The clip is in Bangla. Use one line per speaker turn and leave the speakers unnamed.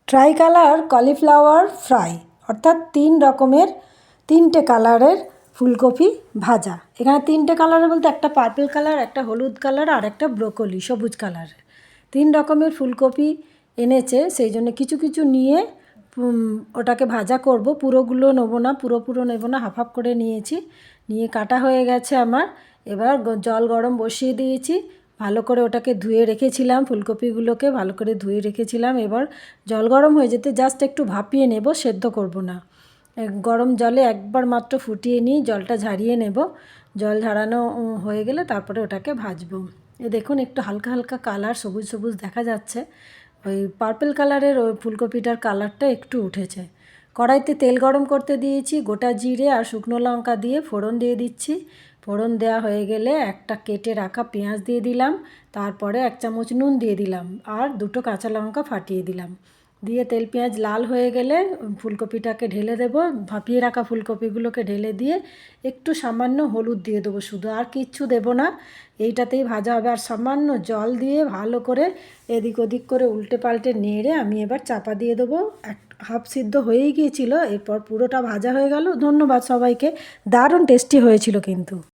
ট্রাই কালার কলিফ্লাওয়ার ফ্রাই অর্থাৎ তিনটে কালারের ফুলকপি ভাজা। এখানে তিনটে কালারের বলতে একটা পার্পল কালার, একটা হলুদ কালার আর একটা ব্রোকলি সবুজ কালারের। 3 রকমের ফুলকপি এনেছে, সেই জন্য কিছু কিছু নিয়ে ওটাকে ভাজা করব। পুরোগুলো নেবো না, পুরো নেব না, হাফ হাফ করে নিয়েছি। নিয়ে কাটা হয়ে গেছে আমার। এবার জল গরম বসিয়ে দিয়েছি, ভালো করে ওটাকে ধুয়ে রেখেছিলাম, ফুলকপিগুলোকে ভালো করে ধুয়ে রেখেছিলাম। এবার জল গরম হয়ে যেতে জাস্ট একটু ভাপিয়ে নেব, সেদ্ধ করব না। গরম জলে একবার মাত্র ফুটিয়ে নিয়ে জলটা ঝারিয়ে নেব। জল ঝরানো হয়ে গেলে তারপরে ওটাকে ভাজবো। দেখুন একটু হালকা হালকা কালার সবুজ সবুজ দেখা যাচ্ছে। ওই পার্পল কালারের ওই ফুলকপিটার কালারটা একটু উঠেছে। কড়াইতে তেল গরম করতে দিয়েছি, গোটা জিরে আর শুকনো লঙ্কা দিয়ে ফোড়ন দিয়ে দিচ্ছি। ফোড়ন দেওয়া হয়ে গেলে একটা কেটে রাখা পেঁয়াজ দিয়ে দিলাম, তারপরে 1 চামচ নুন দিয়ে দিলাম আর 2টো কাঁচা লঙ্কা ফাটিয়ে দিলাম। দিয়ে তেল পেঁয়াজ লাল হয়ে গেলে ফুলকপিটাকে ঢেলে দেবো, ভাপিয়ে রাখা ফুলকপিগুলোকে ঢেলে দিয়ে একটু সামান্য হলুদ দিয়ে দেবো শুধু, আর কিচ্ছু দেবো না। এইটাতেই ভাজা হবে। আর সামান্য জল দিয়ে ভালো করে এদিক ওদিক করে উল্টে পাল্টে নেড়ে আমি এবার চাপা দিয়ে দেবো। হাফ সিদ্ধ হয়েই গিয়েছিল, এরপর পুরোটা ভাজা হয়ে গেল। ধন্যবাদ সবাইকে, দারুণ টেস্টি হয়েছিল কিন্তু।